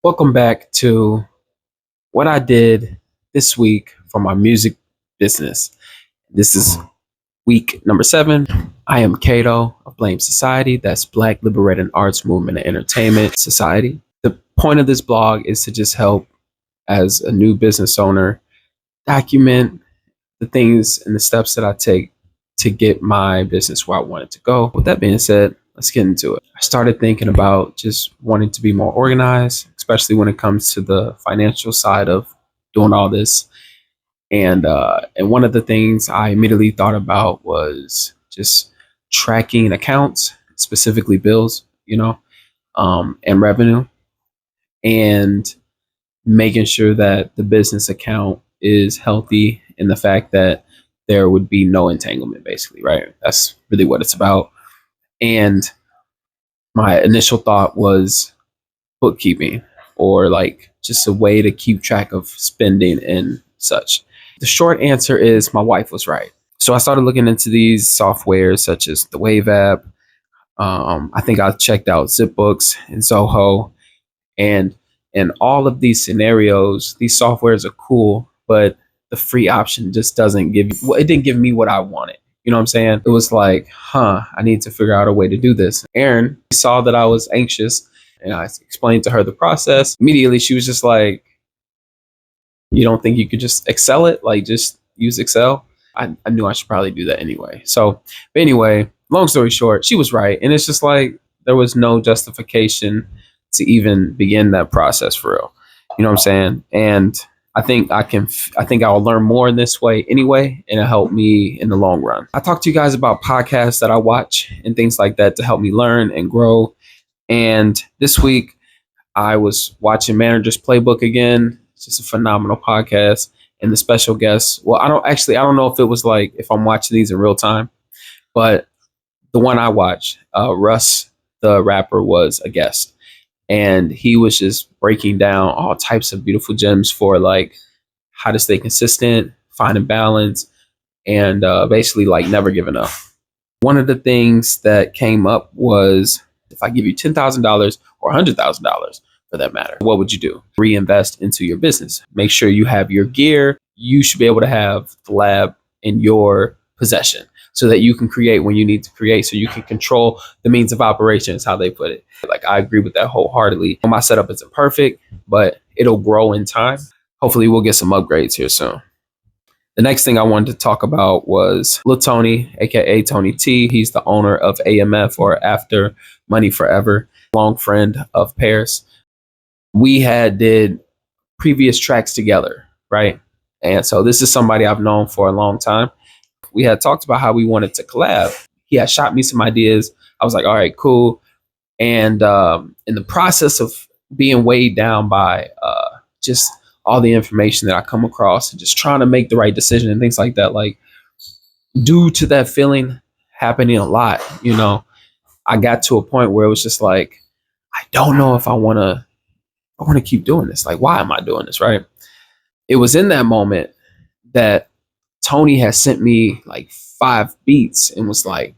Welcome back to what I did this week for my music business. This is week number 7. I am Cato of B.L.A.M.E. Society. That's Black Liberating Arts Movement and Entertainment Society. The point of this blog is to just help as a new business owner document the things and the steps that I take to get my business where I want it to go. With that being said, let's get into it. I started thinking about just wanting to be more organized, especially when it comes to the financial side of doing all this. And one of the things I immediately thought about was just tracking accounts, specifically bills, and revenue, and making sure that the business account is healthy in the fact that there would be no entanglement, basically, right? That's really what it's about. And my initial thought was bookkeeping, or like just a way to keep track of spending and such. The short answer is my wife was right. So I started looking into these softwares such as the Wave app. I think I checked out ZipBooks and Zoho, and in all of these scenarios, these softwares are cool, but the free option just doesn't give you, well, it didn't give me what I wanted. You know what I'm saying? It was like, I need to figure out a way to do this. Erin saw that I was anxious, and I explained to her the process. Immediately, she was just like, you don't think you could just Excel it? Like, just use Excel? I knew I should probably do that anyway. So, but anyway, long story short, she was right. And it's just like, there was no justification to even begin that process for real. You know what I'm saying? And I think I'll learn more in this way anyway, and it'll help me in the long run. I talk to you guys about podcasts that I watch and things like that to help me learn and grow. And this week I was watching Manager's Playbook again. It's just a phenomenal podcast. And the special guest, well, I don't know if it was like, if I'm watching these in real time, but the one I watched, Russ, the rapper, was a guest. And he was just breaking down all types of beautiful gems for like how to stay consistent, finding balance, and basically like never giving up. One of the things that came up was, if I give you $10,000 or $100,000 for that matter, what would you do? Reinvest into your business. Make sure you have your gear. You should be able to have the lab in your possession so that you can create when you need to create, so you can control the means of operation, is how they put it. Like, I agree with that wholeheartedly. My setup isn't perfect, but it'll grow in time. Hopefully we'll get some upgrades here soon. The next thing I wanted to talk about was Lil Tony, aka Tony T. He's the owner of AMF, or After Money Foreva, long friend of Paris. We had did previous tracks together, right? And so this is somebody I've known for a long time. We had talked about how we wanted to collab. He had shot me some ideas. I was like, all right, cool. And in the process of being weighed down by just all the information that I come across and just trying to make the right decision and things like that, like, due to that feeling happening a lot, I got to a point where it was just like, I don't know if I want to keep doing this. Like, why am I doing this? Right. It was in that moment that Tony had sent me like 5 beats and was like,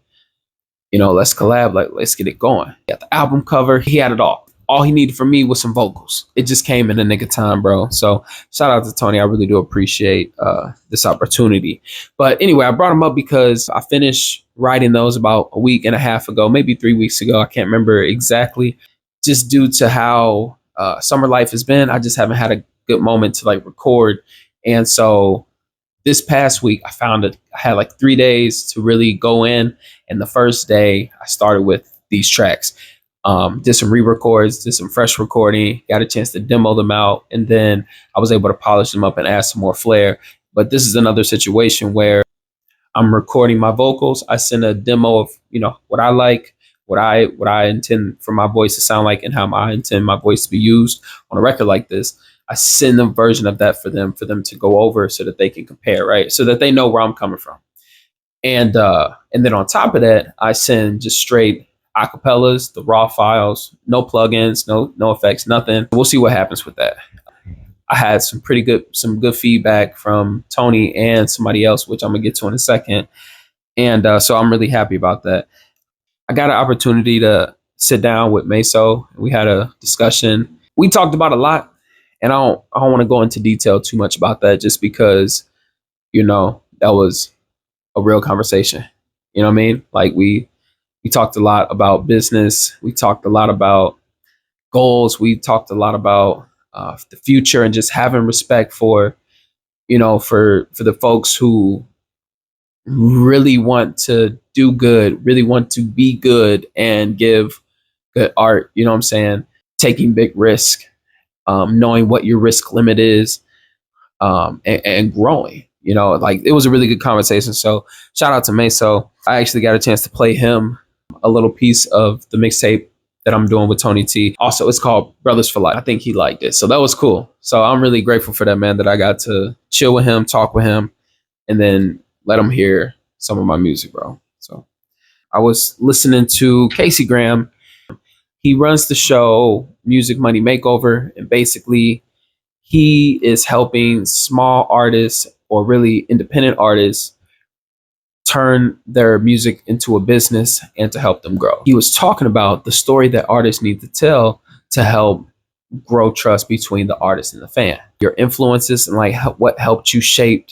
let's collab, like, let's get it going. He got the album cover. He had it all. All he needed from me was some vocals. It just came in the nick of time, bro. So shout out to Tony. I really do appreciate this opportunity. But anyway, I brought him up because I finished writing those about a week and a half ago, maybe 3 weeks ago. I can't remember exactly. Just due to how summer life has been, I just haven't had a good moment to like record. And so this past week, I had like 3 days to really go in. And the first day I started with these tracks. Did some re-records, did some fresh recording, got a chance to demo them out, and then I was able to polish them up and add some more flair. But this is another situation where I'm recording my vocals. I send a demo of, what I like, what I intend for my voice to sound like, and how I intend my voice to be used on a record like this. I send them a version of that for them to go over so that they can compare, right? So that they know where I'm coming from. And then on top of that, I send just straight acapellas, the raw files, no plugins, no effects, nothing. We'll see what happens with that. I had some good feedback from Tony and somebody else, which I'm gonna get to in a second. And so I'm really happy about that. I got an opportunity to sit down with Meso. We had a discussion, We talked about a lot, and I don't want to go into detail too much about that, just because that was a real conversation. You know what I mean? Like we talked a lot about business. We talked a lot about goals. We talked a lot about the future and just having respect for for the folks who really want to do good, really want to be good and give good art. You know what I'm saying? Taking big risk, knowing what your risk limit is, and growing. Like it was a really good conversation. So shout out to Meso. I actually got a chance to play him a little piece of the mixtape that I'm doing with Tony T. Also, it's called Brothers for Life. I think he liked it. So that was cool. So I'm really grateful for that, man, that I got to chill with him, talk with him, and then let him hear some of my music, bro. So I was listening to Casey Graham. He runs the show Music Money Makeover, and basically he is helping small artists or really independent artists turn their music into a business and to help them grow. He was talking about the story that artists need to tell to help grow trust between the artist and the fan. Your influences and like what helped you shape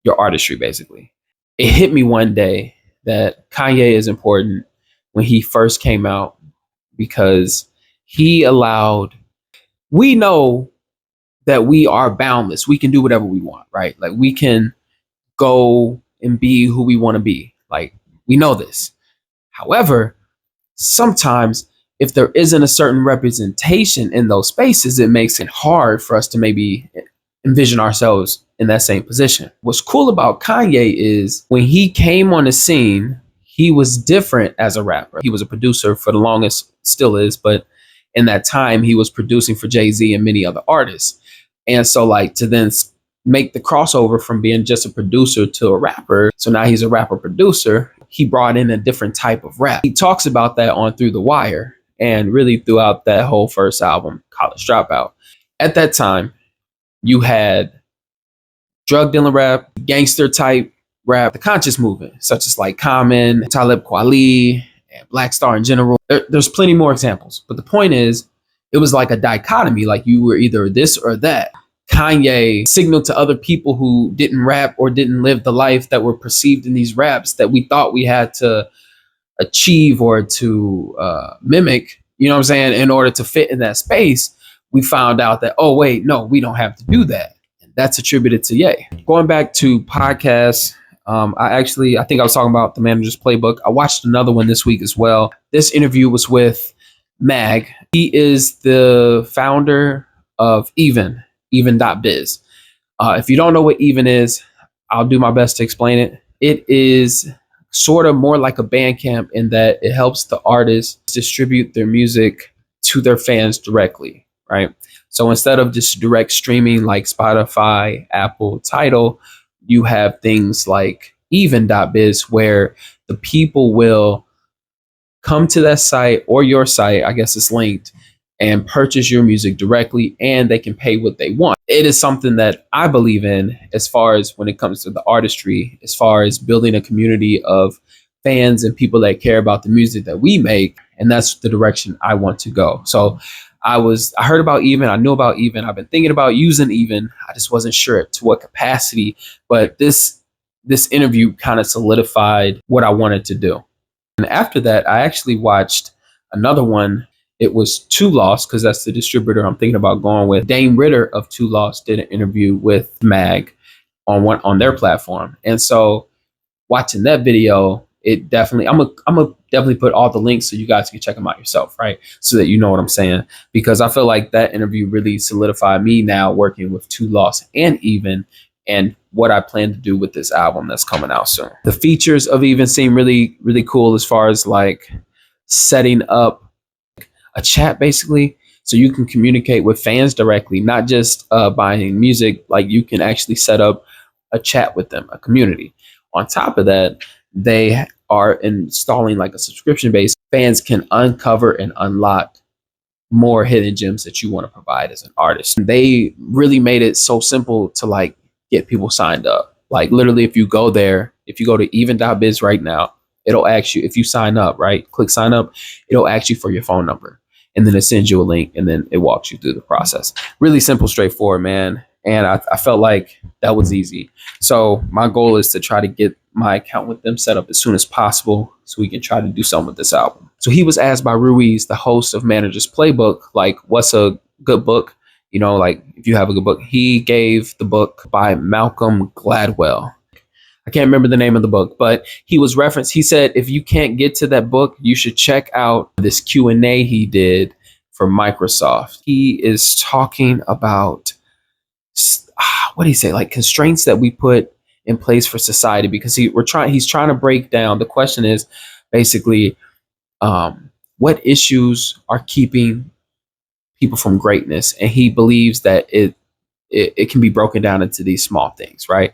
your artistry, basically. It hit me one day that Kanye is important when he first came out, because he allowed, we know that we are boundless. We can do whatever we want, right? Like we can go and be who we want to be. Like we know this. However, sometimes if there isn't a certain representation in those spaces, it makes it hard for us to maybe envision ourselves in that same position. What's cool about Kanye is when he came on the scene, he was different as a rapper. He was a producer for the longest, still is, but in that time he was producing for Jay-Z and many other artists. And so like to then make the crossover from being just a producer to a rapper, so now he's a rapper producer, he brought in a different type of rap. He talks about that on Through the Wire and really throughout that whole first album, College Dropout. At that time, you had drug dealing rap, gangster type rap, the conscious movement, such as like Common, Talib Kweli, and Black Star in general. There's plenty more examples. But the point is, it was like a dichotomy, like you were either this or that. Kanye signaled to other people who didn't rap or didn't live the life that were perceived in these raps that we thought we had to achieve or to mimic, you know what I'm saying, in order to fit in that space. We found out that, oh, wait, no, we don't have to do that. And that's attributed to Ye. Going back to podcasts, I think I was talking about The Manager's Playbook. I watched another one this week as well. This interview was with Mag. He is the founder of Even.biz. If you don't know what Even is, I'll do my best to explain it. It is sort of more like a Bandcamp in that it helps the artists distribute their music to their fans directly, right? So instead of just direct streaming like Spotify, Apple, Tidal, you have things like Even.biz where the people will come to that site or your site, I guess it's linked, and purchase your music directly, and they can pay what they want. It is something that I believe in as far as when it comes to the artistry, as far as building a community of fans and people that care about the music that we make. And that's the direction I want to go. So I heard about Even, I knew about Even, I've been thinking about using Even. I just wasn't sure to what capacity, but this interview kind of solidified what I wanted to do. And after that, I actually watched another one. It was Two Lost, because that's the distributor I'm thinking about going with. Dame Ritter of Two Lost did an interview with Mag on their platform. And so watching that video, it definitely, I'm gonna definitely put all the links so you guys can check them out yourself, right? So that you know what I'm saying. Because I feel like that interview really solidified me now working with Two Lost and Even, and what I plan to do with this album that's coming out soon. The features of Even seem really, really cool as far as like setting up a chat basically, so you can communicate with fans directly, not just buying music. Like you can actually set up a chat with them, a community. On top of that, they are installing like a subscription base. Fans can uncover and unlock more hidden gems that you want to provide as an artist. And they really made it so simple to like get people signed up. Like literally, if you go to Even.biz right now, it'll ask you if you sign up, right? Click sign up. It'll ask you for your phone number. and then it sends you a link, and then it walks you through the process. Really simple, straightforward, man. And I felt like that was easy. So my goal is to try to get my account with them set up as soon as possible so we can try to do something with this album. So he was asked by Ruiz, the host of Manager's Playbook, like, what's a good book? You know, like, if you have a good book. He gave the book by Malcolm Gladwell. I can't remember the name of the book, but he was referenced. He said, if you can't get to that book, you should check out this Q&A he did for Microsoft. He is talking about, what do you say, like constraints that we put in place for society, because he's trying to break down. The question is basically, what issues are keeping people from greatness? And he believes that it can be broken down into these small things, right?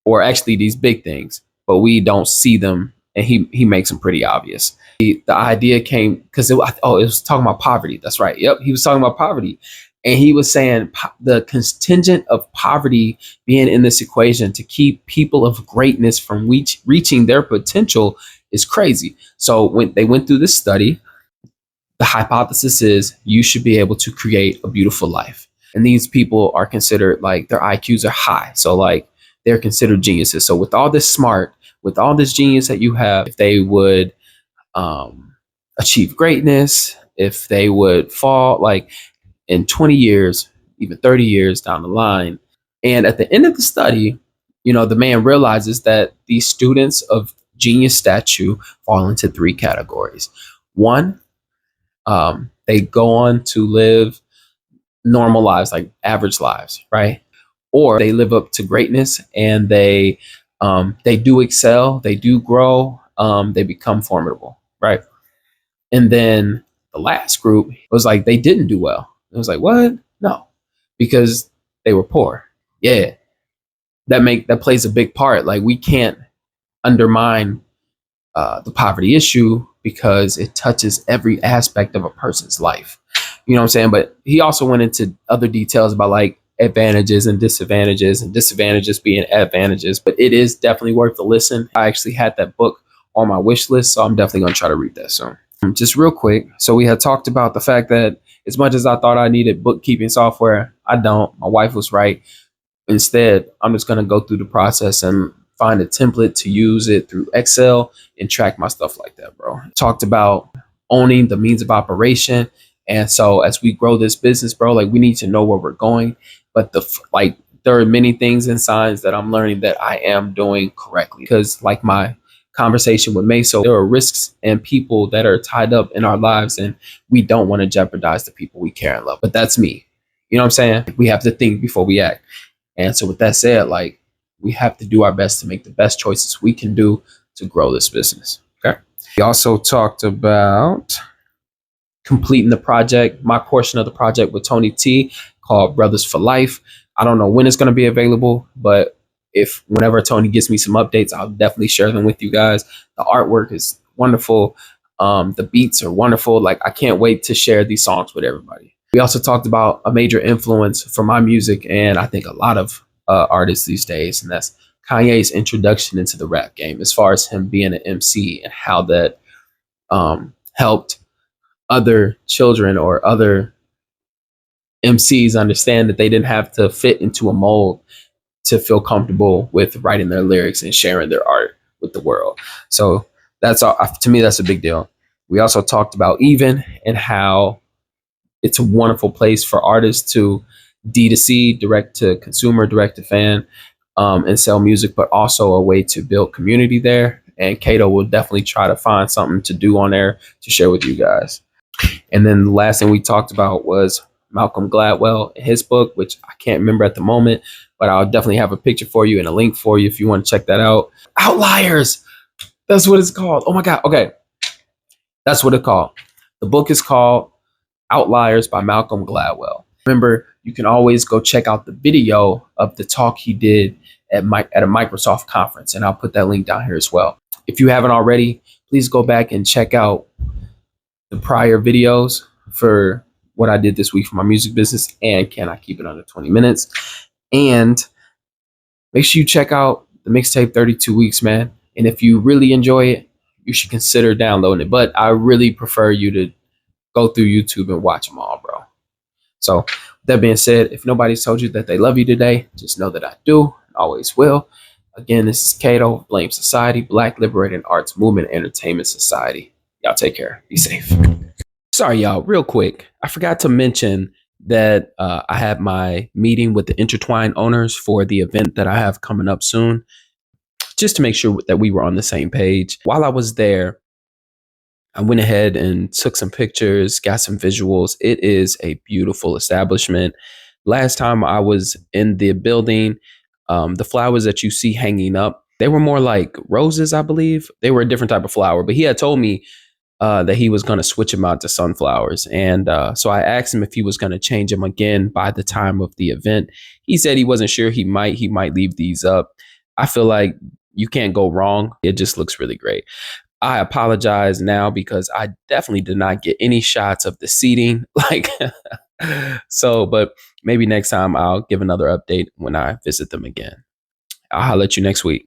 Or actually these big things, but we don't see them. And he makes them pretty obvious. The idea came because it was talking about poverty. That's right. Yep, he was talking about poverty, and he was saying the contingent of poverty being in this equation to keep people of greatness from reaching their potential is crazy. So when they went through this study, the hypothesis is you should be able to create a beautiful life. And these people are considered, like, their IQs are high. So like they're considered geniuses. So with all this with all this genius that you have, if they would achieve greatness, if they would fall like in 20 years, even 30 years down the line. And at the end of the study, the man realizes that these students of genius stature fall into three categories. One, they go on to live normal lives, like average lives, right? Or they live up to greatness and they do excel, they do grow, they become formidable, right? And then the last group was like they didn't do well. It was like, what? No, because they were poor. Yeah, that plays a big part. Like, we can't undermine the poverty issue because it touches every aspect of a person's life. You know what I'm saying? But he also went into other details about like advantages and disadvantages being advantages. But it is definitely worth a listen. I actually had that book on my wish list, so I'm definitely going to try to read that soon. Just real quick. So we had talked about the fact that as much as I thought I needed bookkeeping software, I don't. My wife was right. Instead, I'm just going to go through the process and find a template to use it through Excel and track my stuff like that, bro. Talked about owning the means of operation. And so as we grow this business, bro, like, we need to know where we're going. But there are many things and signs that I'm learning that I am doing correctly. Because like my conversation with Meso, there are risks and people that are tied up in our lives, and we don't want to jeopardize the people we care and love. But that's me. You know what I'm saying? We have to think before we act. And so with that said, like, we have to do our best to make the best choices we can do to grow this business. Okay. We also talked about completing the project, my portion of the project with Tony T, called Brothers for Life. I don't know when it's going to be available, but whenever Tony gives me some updates, I'll definitely share them with you guys. The artwork is wonderful. The beats are wonderful. Like, I can't wait to share these songs with everybody. We also talked about a major influence for my music, and I think a lot of artists these days, and that's Kanye's introduction into the rap game, as far as him being an MC and how that helped other children or other MCs understand that they didn't have to fit into a mold to feel comfortable with writing their lyrics and sharing their art with the world. So that's all, to me, that's a big deal. We also talked about Even and how it's a wonderful place for artists to D2C, direct to consumer, direct to fan, and sell music, but also a way to build community there. And Cato will definitely try to find something to do on there to share with you guys. And then the last thing we talked about was Malcolm Gladwell and his book, which I can't remember at the moment, but I'll definitely have a picture for you and a link for you if you want to check that out. Outliers. That's what it's called. Oh my God. Okay. That's what it's called. The book is called Outliers by Malcolm Gladwell. Remember, you can always go check out the video of the talk he did at a Microsoft conference, and I'll put that link down here as well. If you haven't already, please go back and check out the prior videos for what I did this week for my music business and Can I Keep It Under 20 Minutes. And make sure you check out the mixtape 32 Weeks, man. And if you really enjoy it, you should consider downloading it. But I really prefer you to go through YouTube and watch them all, bro. So, with that being said, if nobody's told you that they love you today, just know that I do and always will. Again, this is Cato, B.L.A.M.E. Society, Black Liberating Arts Movement Entertainment Society. Y'all take care. Be safe. Sorry, y'all, real quick. I forgot to mention that I had my meeting with the Intertwine owners for the event that I have coming up soon, just to make sure that we were on the same page. While I was there, I went ahead and took some pictures, got some visuals. It is a beautiful establishment. Last time I was in the building, the flowers that you see hanging up, they were more like roses, I believe. They were a different type of flower, but he had told me that he was going to switch them out to sunflowers. And so I asked him if he was going to change them again by the time of the event. He said he wasn't sure. He might leave these up. I feel like you can't go wrong. It just looks really great. I apologize now because I definitely did not get any shots of the seating. Like, so, but maybe next time I'll give another update when I visit them again. I'll holler at you next week.